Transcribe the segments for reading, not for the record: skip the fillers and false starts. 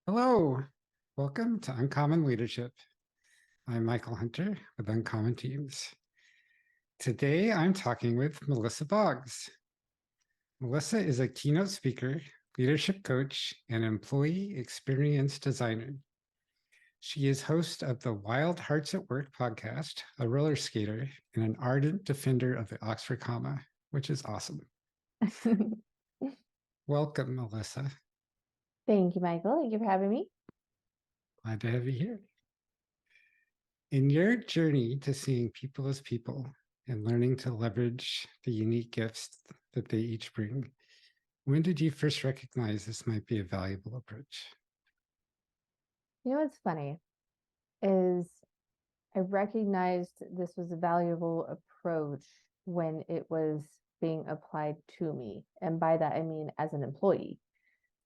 Hello, welcome to Uncommon Leadership. I'm Michael Hunter with Uncommon Teams. Today I'm talking with Melissa Boggs. Melissa is a keynote speaker, leadership coach, and employee experience designer. She is host of the Wild Hearts at Work podcast, a roller skater, and an ardent defender of the Oxford comma, which is awesome. Welcome, Melissa. Thank you, Michael. Thank you for having me. Glad to have you here. In your journey to seeing people as people and learning to leverage the unique gifts that they each bring, when did you first recognize this might be a valuable approach? You know what's funny is I recognized this was a valuable approach when it was being applied to me. And by that, I mean as an employee.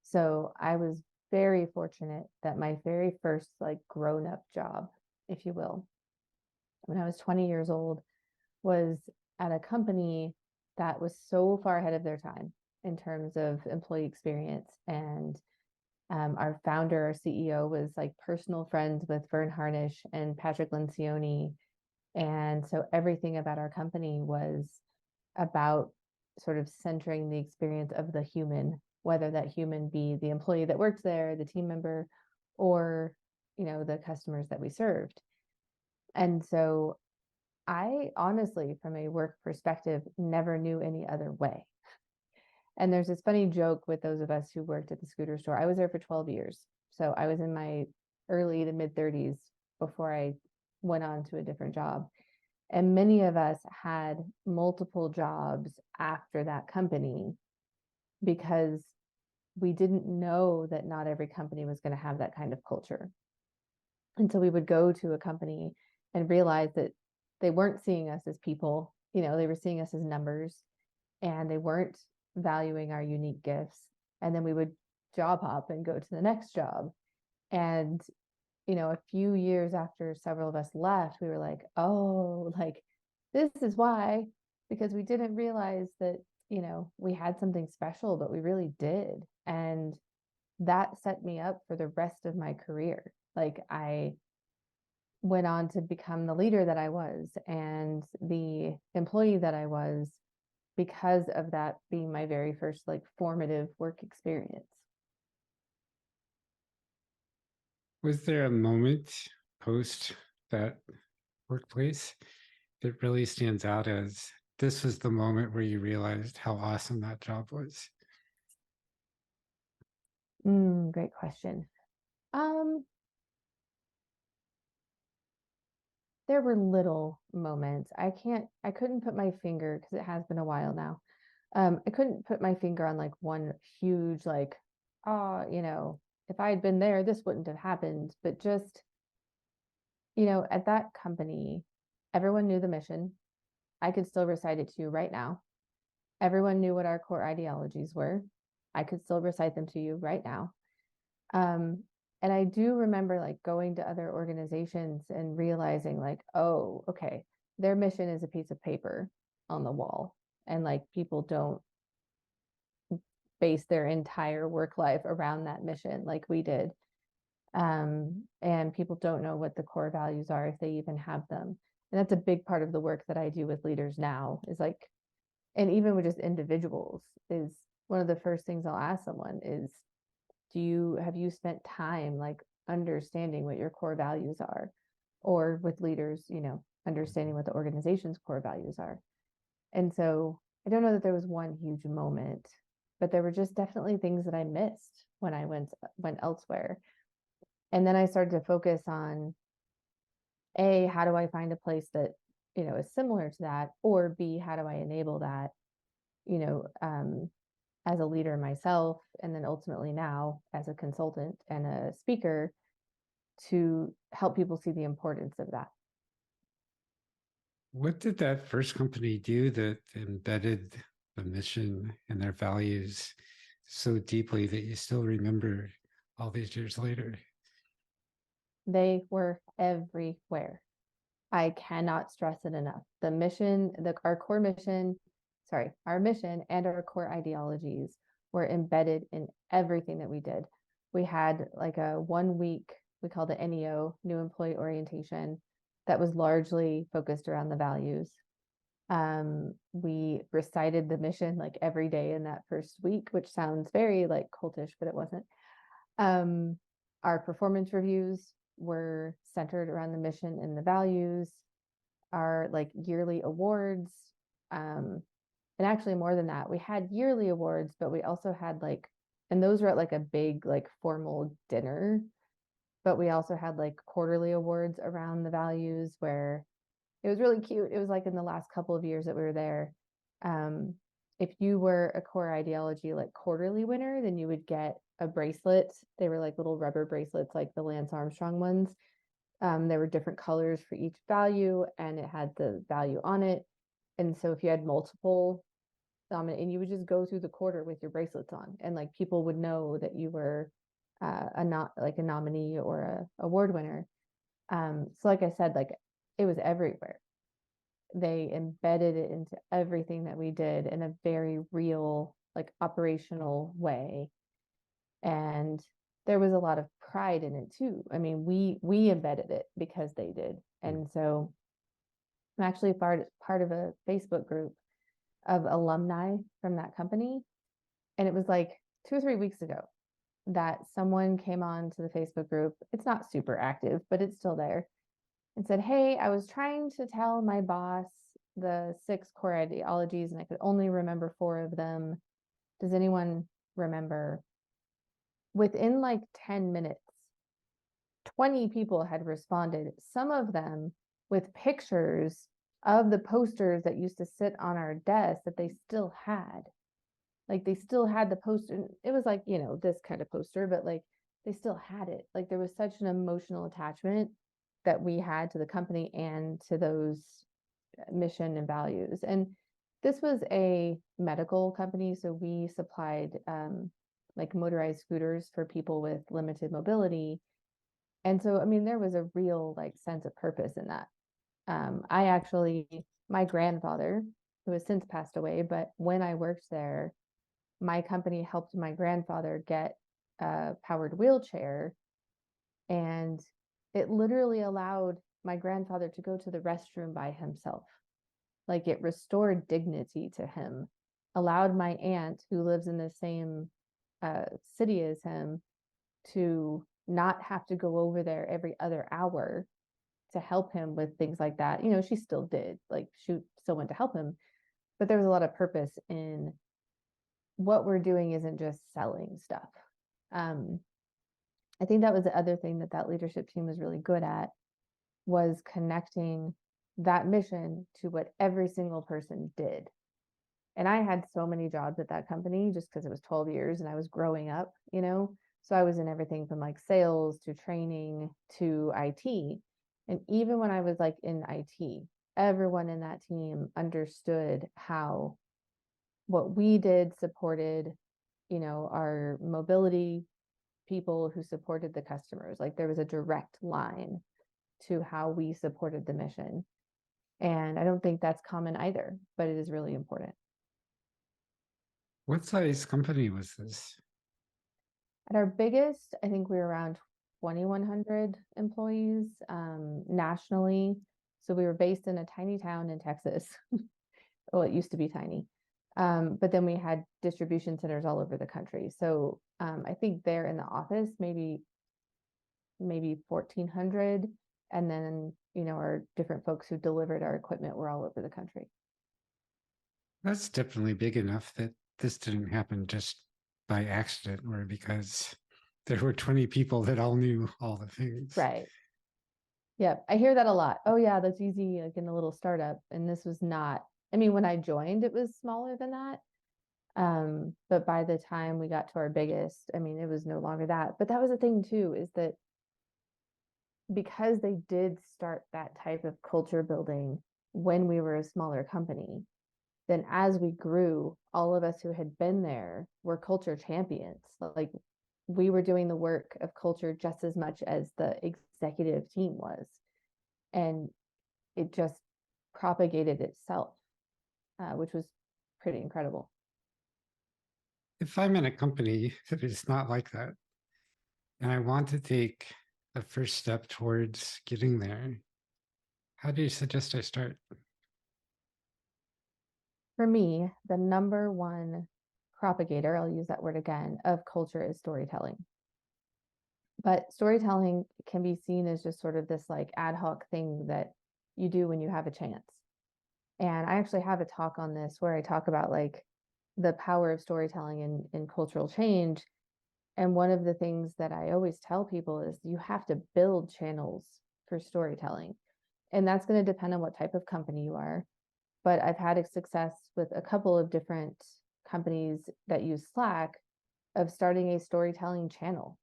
So I was very fortunate that my very first grown-up job, if you will, when I was 20 years old, was at a company that was so far ahead of their time in terms of employee experience. And our founder, our CEO, was like personal friends with Vern Harnish and Patrick Lencioni. And so everything about our company was about sort of centering the experience of the human, whether that human be the employee that works there, the team member, or, the customers that we served. And so I honestly, from a work perspective, never knew any other way. And there's this funny joke with those of us who worked at the scooter store. I was there for 12 years. So I was in my early to mid 30s before I went on to a different job. And many of us had multiple jobs after that company because we didn't know that not every company was going to have that kind of culture. And so we would go to a company and realize that they weren't seeing us as people, they were seeing us as numbers, and they weren't valuing our unique gifts. And then we would job hop and go to the next job. And, a few years after several of us left, we were like, oh, this is why, because we didn't realize that, we had something special, but we really did. And that set me up for the rest of my career. I went on to become the leader that I was and the employee that I was because of that being my very first formative work experience. Was there a moment post that workplace that really stands out as this was the moment where you realized how awesome that job was? Great question. There were little moments. I couldn't put my finger, because it has been a while now. I couldn't put my finger on one huge, if I had been there, this wouldn't have happened. But just, at that company, everyone knew the mission. I could still recite it to you right now. Everyone knew what our core ideologies were. I could still recite them to you right now. And I do remember going to other organizations and realizing oh, okay, their mission is a piece of paper on the wall. And people don't base their entire work life around that mission like we did. And people don't know what the core values are if they even have them. And that's a big part of the work that I do with leaders now is and even with just individuals, is one of the first things I'll ask someone is, have you spent time understanding what your core values are? Or with leaders, understanding what the organization's core values are. And so I don't know that there was one huge moment, but there were just definitely things that I missed when I went elsewhere. And then I started to focus on A, how do I find a place that, is similar to that? Or B, how do I enable that, as a leader myself, and then ultimately now as a consultant and a speaker to help people see the importance of that. What did that first company do that embedded the mission and their values so deeply that you still remember all these years later? They were everywhere. I cannot stress it enough. The mission, our mission and our core ideologies were embedded in everything that we did. we had like a 1 week, we called it NEO, new employee orientation, that was largely focused around the values. We recited the mission like every day in that first week, which sounds very like cultish, but it wasn't. Our performance reviews were centered around the mission and the values. Our like yearly awards, and actually more than that, we had yearly awards, but we also had like, and those were at like a big like formal dinner, but we also had like quarterly awards around the values where it was really cute. It was like in the last couple of years that we were there. If you were a core ideology like quarterly winner, then you would get a bracelet. They were like little rubber bracelets, like the Lance Armstrong ones. There were different colors for each value, and it had the value on it. And so if you had multiple, and you would just go through the quarter with your bracelets on, and like people would know that you were a not like a nominee or a award winner. So like I said, like it was everywhere. They embedded it into everything that we did in a very real, like operational way. And there was a lot of pride in it too. I mean, we embedded it because they did. And so I'm actually part of a Facebook group of alumni from that company. And it was like 2 or 3 weeks ago that someone came on to the Facebook group. It's not super active, but it's still there, and said, "Hey, I was trying to tell my boss the 6 core ideologies and I could only remember 4 of them. Does anyone remember?" Within like 10 minutes, 20 people had responded, some of them with pictures of the posters that used to sit on our desk that they still had. Like they still had the poster. It was like, this kind of poster, but like they still had it. Like there was such an emotional attachment that we had to the company and to those mission and values. And this was a medical company, so we supplied like motorized scooters for people with limited mobility. And so, I mean, there was a real like sense of purpose in that. My grandfather, who has since passed away, but when I worked there, my company helped my grandfather get a powered wheelchair, and it literally allowed my grandfather to go to the restroom by himself. Like it restored dignity to him, allowed my aunt, who lives in the same city as him, to not have to go over there every other hour to help him with things like that. She still did, like she still went to help him, but there was a lot of purpose in what we're doing isn't just selling stuff. I think that was the other thing that leadership team was really good at, was connecting that mission to what every single person did. And I had so many jobs at that company just because it was 12 years and I was growing up, so I was in everything from like sales to training to IT. And even when I was like in IT, everyone in that team understood how what we did supported, our mobility people who supported the customers. Like there was a direct line to how we supported the mission. And I don't think that's common either, but it is really important. What size company was this? At our biggest, I think we were around 2,100 employees nationally. So we were based in a tiny town in Texas. Well, it used to be tiny. But then we had distribution centers all over the country. So I think there in the office, maybe 1,400. And then, our different folks who delivered our equipment were all over the country. That's definitely big enough that this didn't happen just by accident or because there were 20 people that all knew all the things. Right. Yeah, I hear that a lot. Oh yeah, that's easy, like in a little startup. And this was not, I mean, when I joined, it was smaller than that. But by the time we got to our biggest, I mean, it was no longer that. But that was the thing too, is that because they did start that type of culture building when we were a smaller company, then as we grew, all of us who had been there were culture champions. Like we were doing the work of culture just as much as the executive team was. And it just propagated itself, which was pretty incredible. If I'm in a company that is not like that, and I want to take the first step towards getting there. How do you suggest I start? For me, the number one propagator, I'll use that word again, of culture is storytelling. But storytelling can be seen as just sort of this like ad hoc thing that you do when you have a chance. And I actually have a talk on this where I talk about like the power of storytelling in cultural change. And one of the things that I always tell people is you have to build channels for storytelling. And that's going to depend on what type of company you are. But I've had a success with a couple of different companies that use Slack of starting a storytelling channel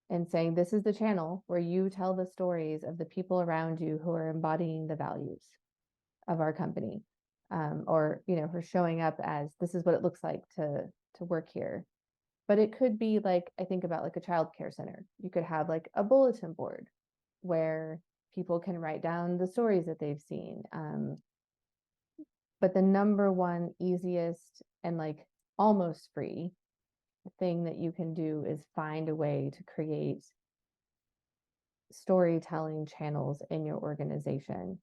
and saying, this is the channel where you tell the stories of the people around you who are embodying the values of our company. Or, for showing up as this is what it looks like to work here. But it could be like, I think about like a childcare center. You could have like a bulletin board where people can write down the stories that they've seen. But the number one easiest and like almost free thing that you can do is find a way to create storytelling channels in your organization,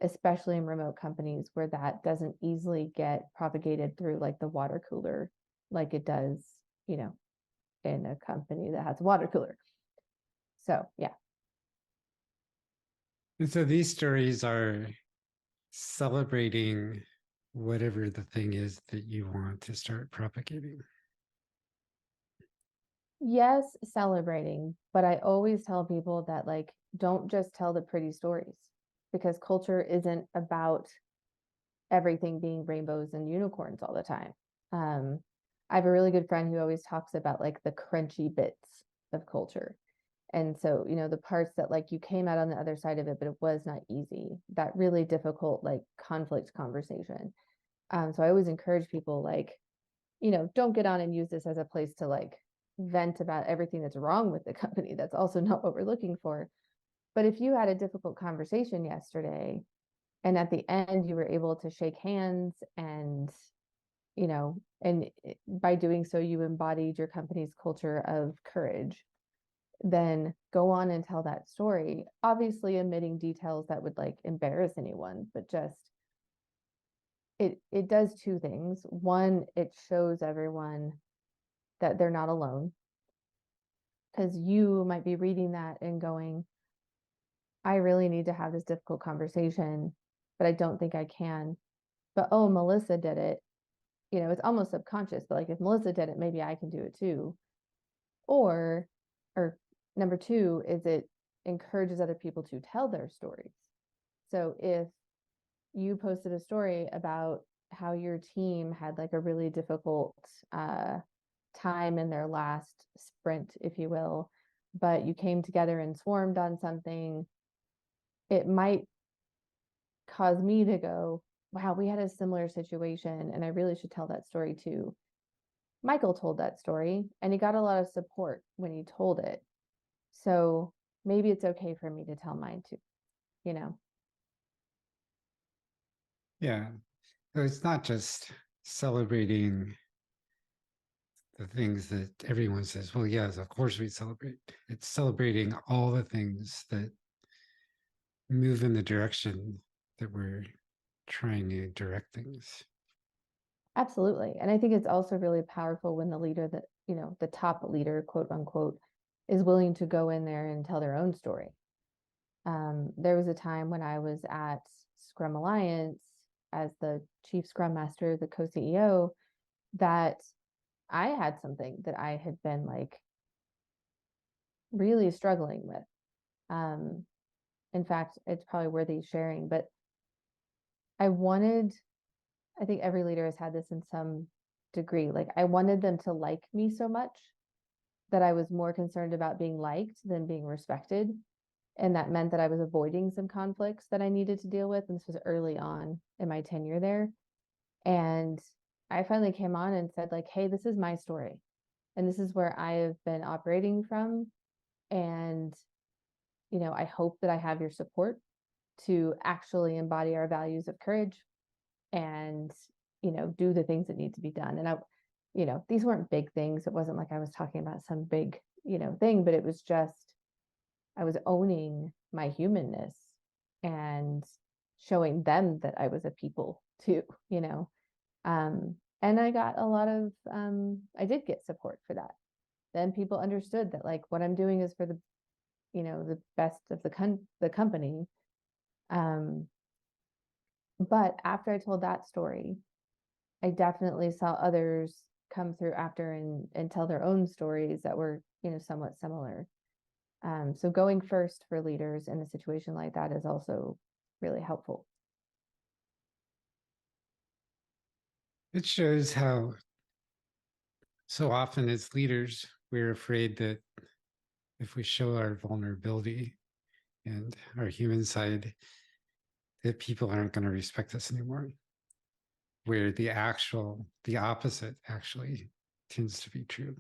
especially in remote companies where that doesn't easily get propagated through like the water cooler like it does, in a company that has a water cooler. So, yeah. And so these stories are celebrating whatever the thing is that you want to start propagating. Yes, celebrating, but I always tell people that like don't just tell the pretty stories because culture isn't about everything being rainbows and unicorns all the time. Um, I have a really good friend who always talks about like the crunchy bits of culture. And so, the parts that like you came out on the other side of it, but it was not easy, that really difficult like conflict conversation. So I always encourage people like, don't get on and use this as a place to like vent about everything that's wrong with the company. That's also not what we're looking for. But if you had a difficult conversation yesterday and at the end you were able to shake hands and, by doing so, you embodied your company's culture of courage, then go on and tell that story, obviously omitting details that would like embarrass anyone, but just it does two things. One, it shows everyone that they're not alone, because you might be reading that and going, I really need to have this difficult conversation, but I don't think I can. But oh, Melissa did it. It's almost subconscious, but like if Melissa did it, maybe I can do it too. Or number two is it encourages other people to tell their stories. So if you posted a story about how your team had like a really difficult time in their last sprint, if you will, but you came together and swarmed on something, it might cause me to go, wow, we had a similar situation and I really should tell that story too. Michael told that story and he got a lot of support when he told it. So maybe it's okay for me to tell mine too, Yeah. So it's not just celebrating the things that everyone says, well, yes, of course we celebrate. It's celebrating all the things that move in the direction that we're trying to direct things. Absolutely. And I think it's also really powerful when the leader that, the top leader, quote unquote, is willing to go in there and tell their own story. There was a time when I was at Scrum Alliance as the chief Scrum Master, the co-CEO, that I had something that I had been like really struggling with. In fact, it's probably worthy sharing, but I think every leader has had this in some degree. Like I wanted them to like me so much that I was more concerned about being liked than being respected. And that meant that I was avoiding some conflicts that I needed to deal with. And this was early on in my tenure there. And I finally came on and said, like, hey, this is my story. And this is where I have been operating from. And, I hope that I have your support to actually embody our values of courage and, do the things that need to be done. And these weren't big things. It wasn't like I was talking about some big thing, but it was just, I was owning my humanness and showing them that I was a people too, and I got a lot of, I did get support for that. Then people understood that like what I'm doing is for the best of the company. But after I told that story, I definitely saw others come through after and tell their own stories that were, somewhat similar. So going first for leaders in a situation like that is also really helpful. It shows how so often as leaders, we're afraid that if we show our vulnerability and our human side, that people aren't going to respect us anymore. Where the opposite actually tends to be true.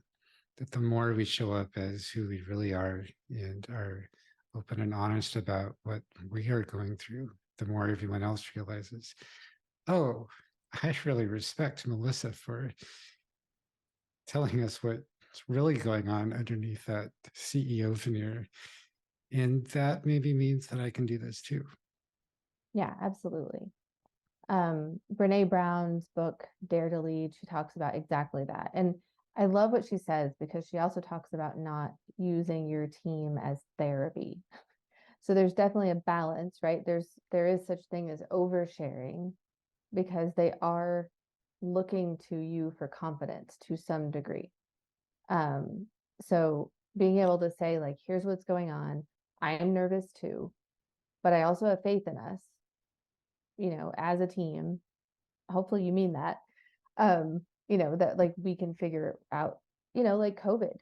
That the more we show up as who we really are and are open and honest about what we are going through, the more everyone else realizes, oh, I really respect Melissa for telling us what's really going on underneath that CEO veneer. And that maybe means that I can do this too. Yeah, absolutely. Brene Brown's book, Dare to Lead, she talks about exactly that. And I love what she says because she also talks about not using your team as therapy. So there's definitely a balance, right? There is such thing as oversharing because they are looking to you for confidence to some degree. So being able to say, like, here's what's going on. I am nervous too, but I also have faith in us, as a team. Hopefully you mean that. That like we can figure out, like COVID.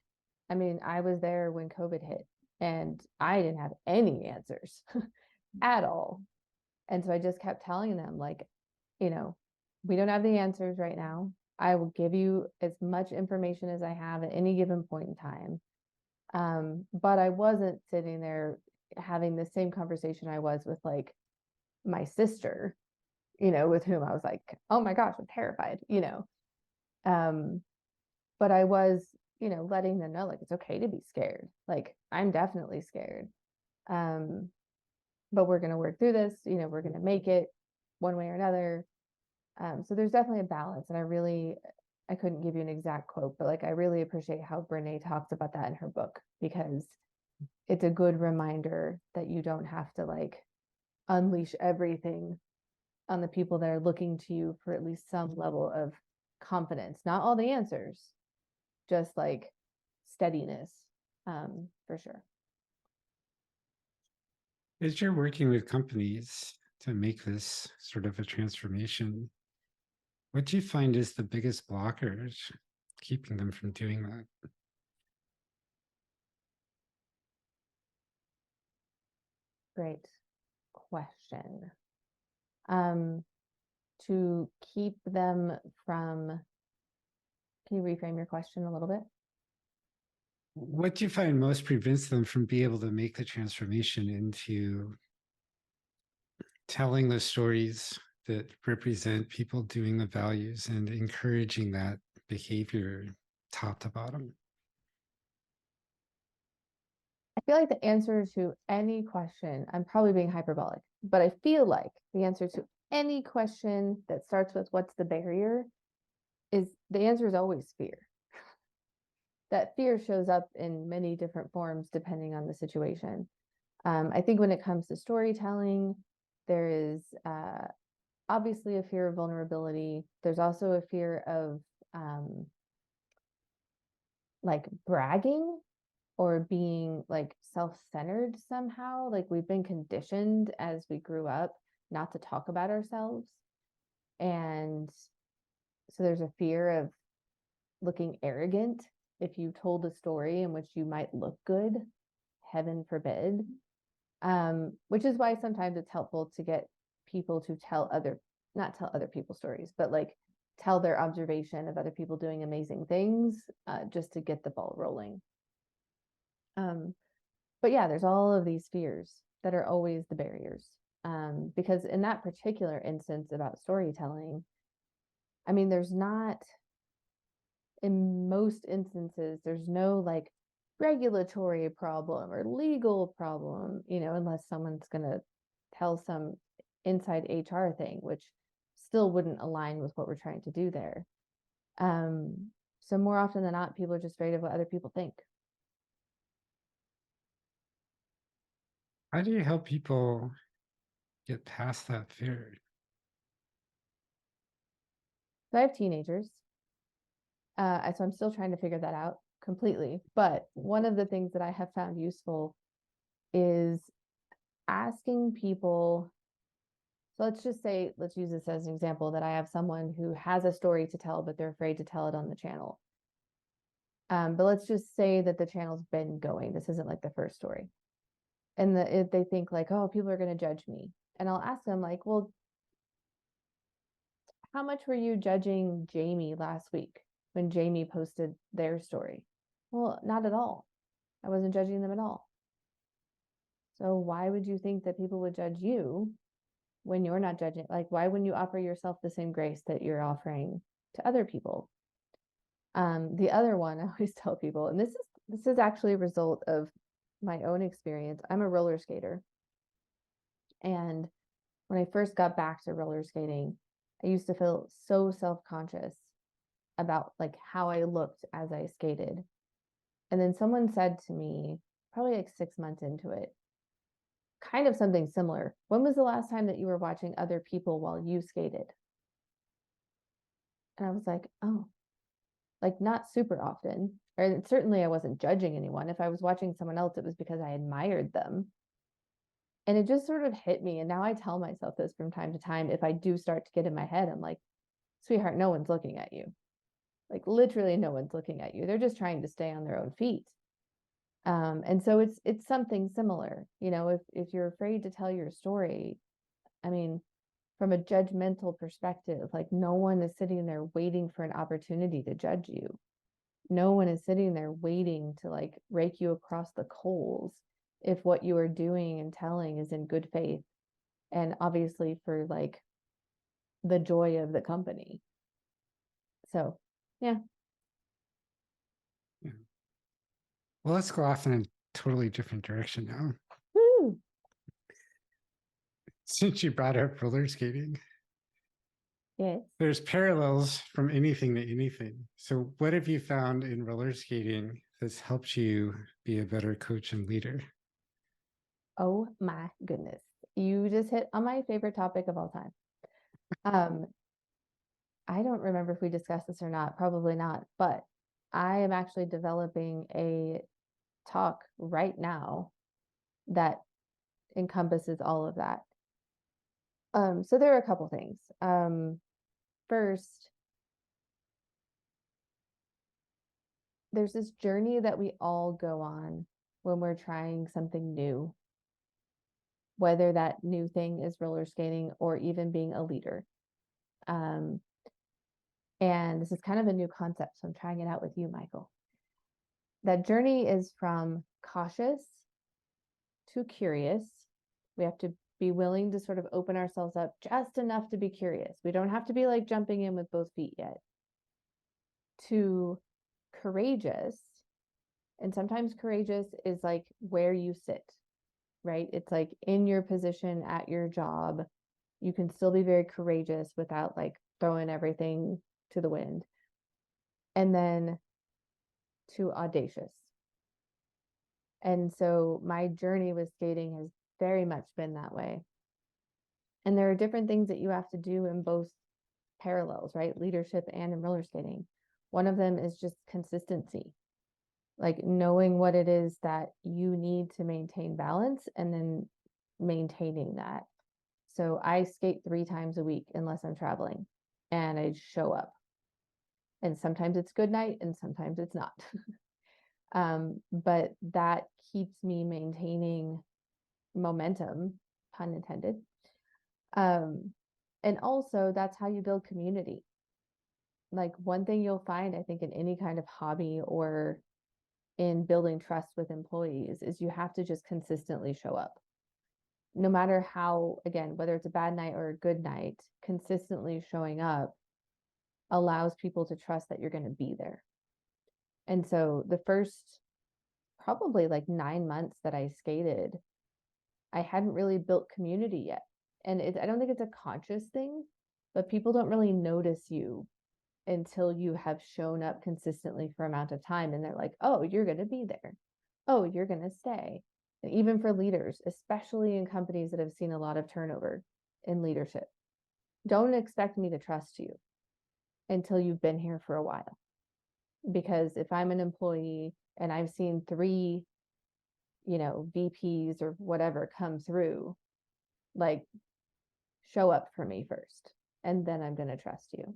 I mean, I was there when COVID hit and I didn't have any answers at all. And so I just kept telling them, like, we don't have the answers right now. I will give you as much information as I have at any given point in time. But I wasn't sitting there having the same conversation I was with like my sister, with whom I was like, oh my gosh, I'm terrified, but I was, letting them know like it's okay to be scared. Like I'm definitely scared. Um, but we're going to work through this, we're going to make it one way or another. So there's definitely a balance. And I couldn't give you an exact quote, but like, I really appreciate how Brene talks about that in her book, because it's a good reminder that you don't have to like unleash everything on the people that are looking to you for at least some level of confidence. Not all the answers, just like steadiness, for sure. As you're working with companies to make this sort of a transformation, what do you find is the biggest blockers keeping them from doing that? Great question. To keep them from, can you reframe your question a little bit? What do you find most prevents them from being able to make the transformation into telling the stories that represent people doing the values and encouraging that behavior top to bottom? I feel like the answer to any question, I'm probably being hyperbolic, but I feel like the answer to any question that starts with what's the barrier is the answer is always fear. That fear shows up in many different forms depending on the situation. I think when it comes to storytelling, there is obviously a fear of vulnerability. There's also a fear of like bragging or being like self-centered somehow. Like we've been conditioned as we grew up not to talk about ourselves. And so there's a fear of looking arrogant if you told a story in which you might look good, heaven forbid. Which is why sometimes it's helpful to get people to not tell other people's stories, but like tell their observation of other people doing amazing things, just to get the ball rolling. But yeah, there's all of these fears that are always the barriers. Because in that particular instance about storytelling, I mean, in most instances, there's no like regulatory problem or legal problem, unless someone's going to tell some inside HR thing, which still wouldn't align with what we're trying to do there. So more often than not, people are just afraid of what other people think. How do you help people get past that fear? So I have teenagers. So I'm still trying to figure that out completely. But one of the things that I have found useful is asking people. So let's use this as an example that I have someone who has a story to tell, but they're afraid to tell it on the channel. But let's just say that the channel's been going. This isn't like the first story. And if they think like, oh, people are going to judge me. And I'll ask them like, well, how much were you judging Jamie last week when Jamie posted their story? Well, not at all. I wasn't judging them at all. So why would you think that people would judge you when you're not judging? Like, why wouldn't you offer yourself the same grace that you're offering to other people? The other one I always tell people, and this is actually a result of my own experience. I'm a roller skater. And when I first got back to roller skating, I used to feel so self-conscious about like how I looked as I skated. And then someone said to me, probably like 6 months into it, kind of something similar. When was the last time that you were watching other people while you skated? And I was like, oh, like not super often. Or certainly I wasn't judging anyone. If I was watching someone else, it was because I admired them. And it just sort of hit me. And now I tell myself this from time to time. If I do start to get in my head, I'm like, sweetheart, no one's looking at you. Like literally no one's looking at you. They're just trying to stay on their own feet. And so it's something similar. If you're afraid to tell your story, I mean, from a judgmental perspective, like no one is sitting there waiting for an opportunity to judge you. No one is sitting there waiting to like rake you across the coals if what you are doing and telling is in good faith and obviously for like the joy of the company. So yeah. Well, let's go off in a totally different direction now. Woo! Since you brought up roller skating, Yes. there's parallels from anything to anything. So what have you found in roller skating that's helped you be a better coach and leader? Oh my goodness. You just hit on my favorite topic of all time. I don't remember if we discussed this or not, probably not, but I am actually developing a talk right now that encompasses all of that. So there are a couple things. First, there's this journey that we all go on when we're trying something new, whether that new thing is roller skating or even being a leader. And this is kind of a new concept, so I'm trying it out with you, Michael. That journey is from cautious to curious. We have to be willing to sort of open ourselves up just enough to be curious. We don't have to be like jumping in with both feet yet. To courageous. And sometimes courageous is like where you sit, right? It's like in your position at your job, you can still be very courageous without like throwing everything to the wind. And then to audacious. And so my journey with skating has very much been that way. And there are different things that you have to do in both parallels, right? Leadership and in roller skating. One of them is just consistency, like knowing what it is that you need to maintain balance and then maintaining that. So I skate 3 times a week unless I'm traveling, and I show up. And sometimes it's good night and sometimes it's not. But that keeps me maintaining momentum, pun intended. And also that's how you build community. Like one thing you'll find, I think, in any kind of hobby or in building trust with employees is you have to just consistently show up. No matter how, again, whether it's a bad night or a good night, consistently showing up allows people to trust that you're going to be there. And so the first probably like 9 months that I skated, I hadn't really built community yet. And I don't think it's a conscious thing, but people don't really notice you until you have shown up consistently for amount of time. And they're like, oh, you're going to be there. Oh, you're going to stay. And even for leaders, especially in companies that have seen a lot of turnover in leadership, don't expect me to trust you until you've been here for a while. Because if I'm an employee and I've seen 3, VPs or whatever come through, like, show up for me first, and then I'm going to trust you.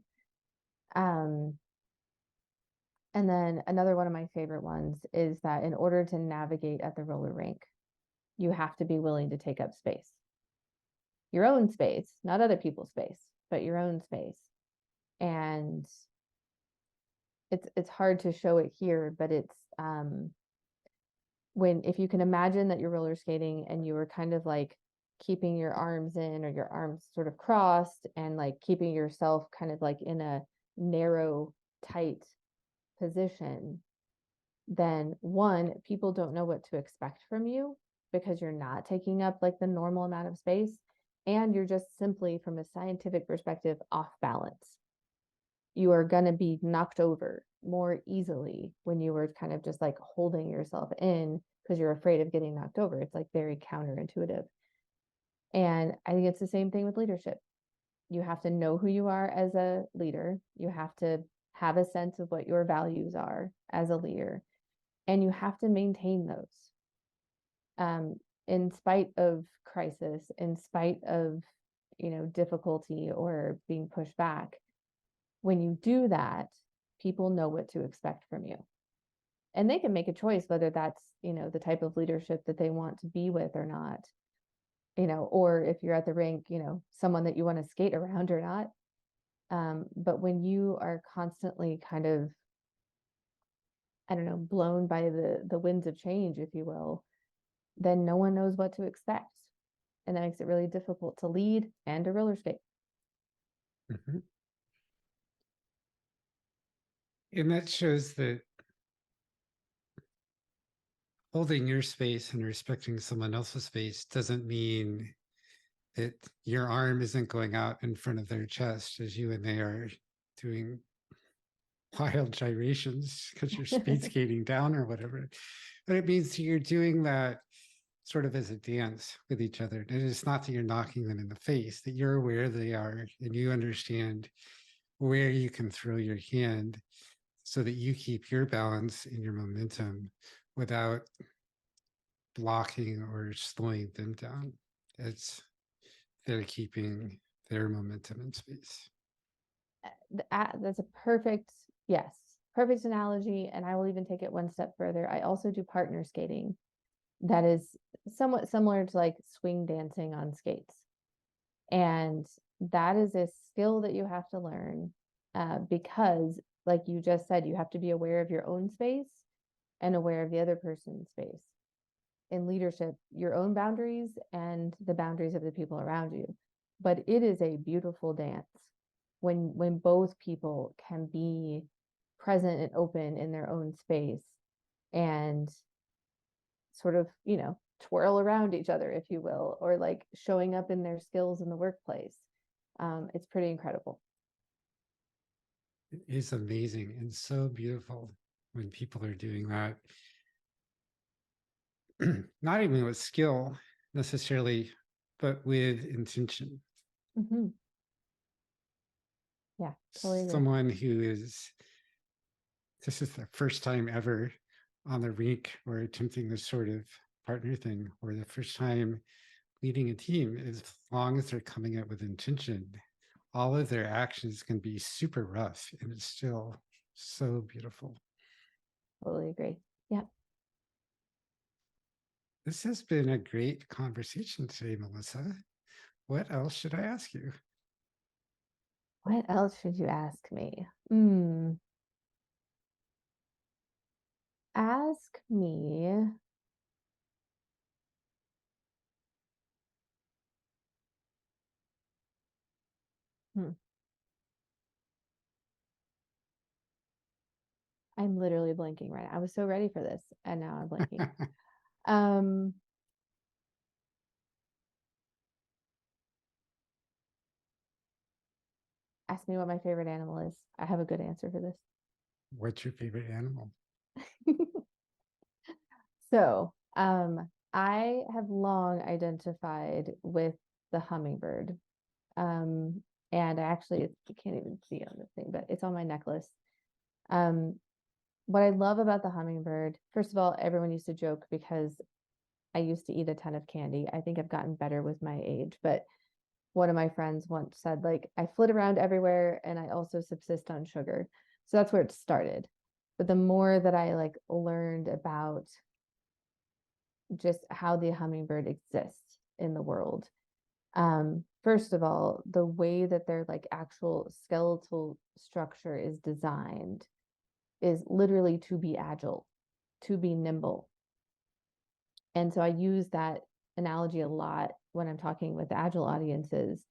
And then another one of my favorite ones is that in order to navigate at the roller rink, you have to be willing to take up space. Your own space, not other people's space, but your own space. And it's hard to show it here, but it's if you can imagine that you're roller skating and you were kind of like keeping your arms in, or your arms sort of crossed, and like keeping yourself kind of like in a narrow, tight position, then one, people don't know what to expect from you because you're not taking up like the normal amount of space, and you're just simply, from a scientific perspective, off balance. You are going to be knocked over more easily when you were kind of just like holding yourself in because you're afraid of getting knocked over. It's like very counterintuitive. And I think it's the same thing with leadership. You have to know who you are as a leader. You have to have a sense of what your values are as a leader, and you have to maintain those. In spite of crisis, in spite of, difficulty or being pushed back. When you do that, people know what to expect from you. And they can make a choice whether that's, the type of leadership that they want to be with or not, or if you're at the rink, someone that you want to skate around or not. But when you are constantly kind of, I don't know, blown by the winds of change, if you will, then no one knows what to expect. And that makes it really difficult to lead and to roller skate. Mm-hmm. And that shows that holding your space and respecting someone else's space doesn't mean that your arm isn't going out in front of their chest as you and they are doing wild gyrations because you're speed skating down or whatever. But it means you're doing that sort of as a dance with each other. And it's not that you're knocking them in the face, that you're aware they are and you understand where you can throw your hand so that you keep your balance and your momentum without blocking or slowing them down. It's they're keeping their momentum in space. That's a perfect analogy. And I will even take it one step further. I also do partner skating. That is somewhat similar to like swing dancing on skates. And that is a skill that you have to learn because, like you just said, you have to be aware of your own space and aware of the other person's space. In leadership, your own boundaries and the boundaries of the people around you. But it is a beautiful dance when both people can be present and open in their own space and sort of, twirl around each other, if you will, or like showing up in their skills in the workplace. It's pretty incredible. It is amazing and so beautiful when people are doing that. Not even with skill necessarily, but with intention. Mm-hmm. Yeah, totally agree. Someone who is, this is their first time ever on the rink or attempting this sort of partner thing, or the first time leading a team, as long as they're coming up with intention, all of their actions can be super rough and it's still so beautiful. Totally agree. Yeah. This has been a great conversation today, Melissa. What else should I ask you? What else should you ask me? Ask me. Hmm. I'm literally blinking right now. I was so ready for this, and now I'm blinking. Um, ask me what my favorite animal is. I have a good answer for this. What's your favorite animal? So, I have long identified with the hummingbird. And I actually, you can't even see on this thing, but it's on my necklace. Um, what I love about the hummingbird, first of all, everyone used to joke because I used to eat a ton of candy. I think I've gotten better with my age, but one of my friends once said, like, I flit around everywhere and I also subsist on sugar. So that's where it started. But the more that I like learned about just how the hummingbird exists in the world, first of all, the way that their like actual skeletal structure is designed is literally to be agile, to be nimble. And so I use that analogy a lot when I'm talking with agile audiences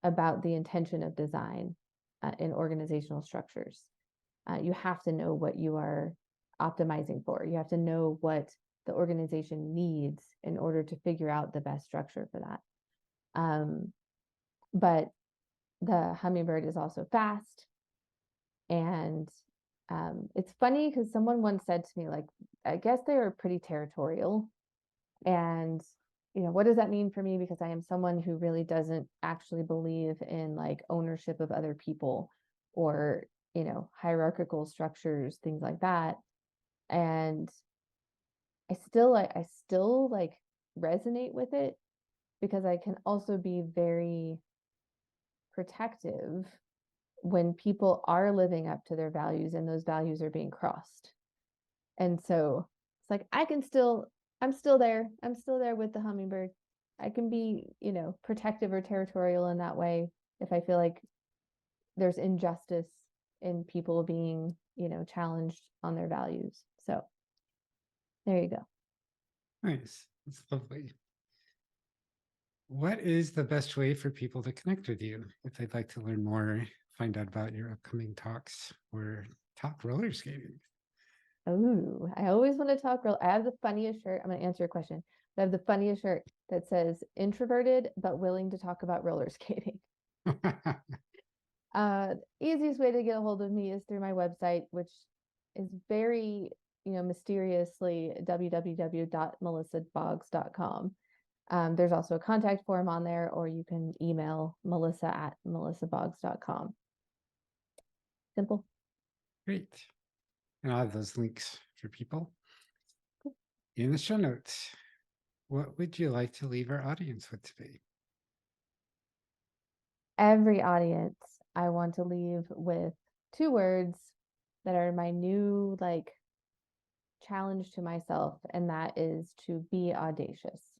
about the intention of design in organizational structures. You have to know what you are optimizing for. You have to know what the organization needs in order to figure out the best structure for that. But the hummingbird is also fast. And it's funny because someone once said to me, like, I guess they are pretty territorial. And, what does that mean for me? Because I am someone who really doesn't actually believe in like ownership of other people or, hierarchical structures, things like that. And I still like resonate with it because I can also be very protective when people are living up to their values and those values are being crossed. And so it's like I'm still there. I'm still there with the hummingbird. I can be, protective or territorial in that way if I feel like there's injustice in people being, challenged on their values. So there you go. Nice. That's lovely. What is the best way for people to connect with you if they'd like to learn more, find out about your upcoming talks, or talk roller skating? Oh, I always want to talk real. I have the funniest shirt. I'm going to answer your question. I have the funniest shirt that says introverted but willing to talk about roller skating. Easiest way to get a hold of me is through my website, which is very, mysteriously www.melissaboggs.com. There's also a contact form on there, or you can email melissa@melissaboggs.com. Simple. Great. And I'll have those links for people in the show notes. What would you like to leave our audience with today? Every audience, I want to leave with 2 words that are my new like challenge to myself, and that is to be audacious.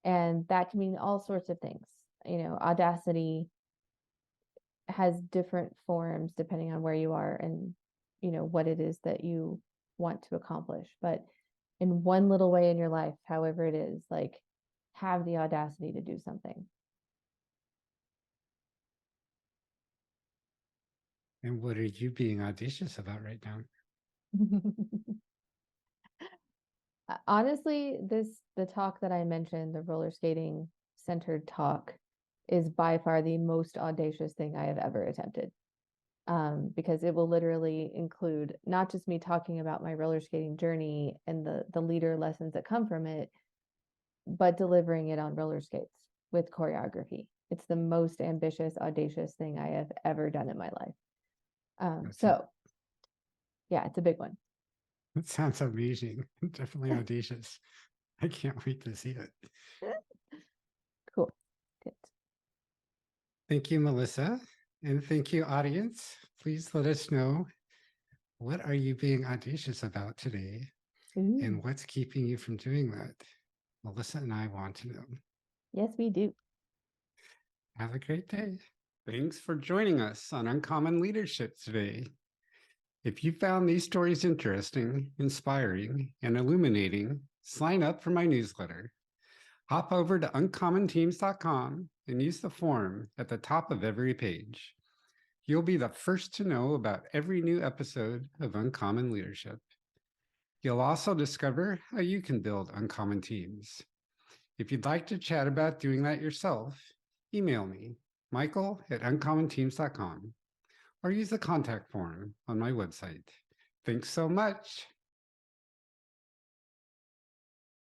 And that can mean all sorts of things. Audacity has different forms depending on where you are and, what it is that you want to accomplish. But in one little way in your life, however it is, like have the audacity to do something. And what are you being audacious about right now? Honestly, the talk that I mentioned, the roller skating centered talk, is by far the most audacious thing I have ever attempted. Because it will literally include not just me talking about my roller skating journey and the leader lessons that come from it, but delivering it on roller skates with choreography. It's the most ambitious, audacious thing I have ever done in my life. Yeah, it's a big one. It sounds amazing. Definitely audacious. I can't wait to see it. Cool. Good. Thank you, Melissa. And thank you, audience. Please let us know, what are you being audacious about today? And what's keeping you from doing that? Melissa and I want to know. Yes, we do. Have a great day. Thanks for joining us on Uncommon Leadership today. If you found these stories interesting, inspiring, and illuminating, sign up for my newsletter. Hop over to uncommonteams.com and use the form at the top of every page. You'll be the first to know about every new episode of Uncommon Leadership. You'll also discover how you can build uncommon teams. If you'd like to chat about doing that yourself, email me, michael@uncommonteams.com, or use the contact form on my website. Thanks so much.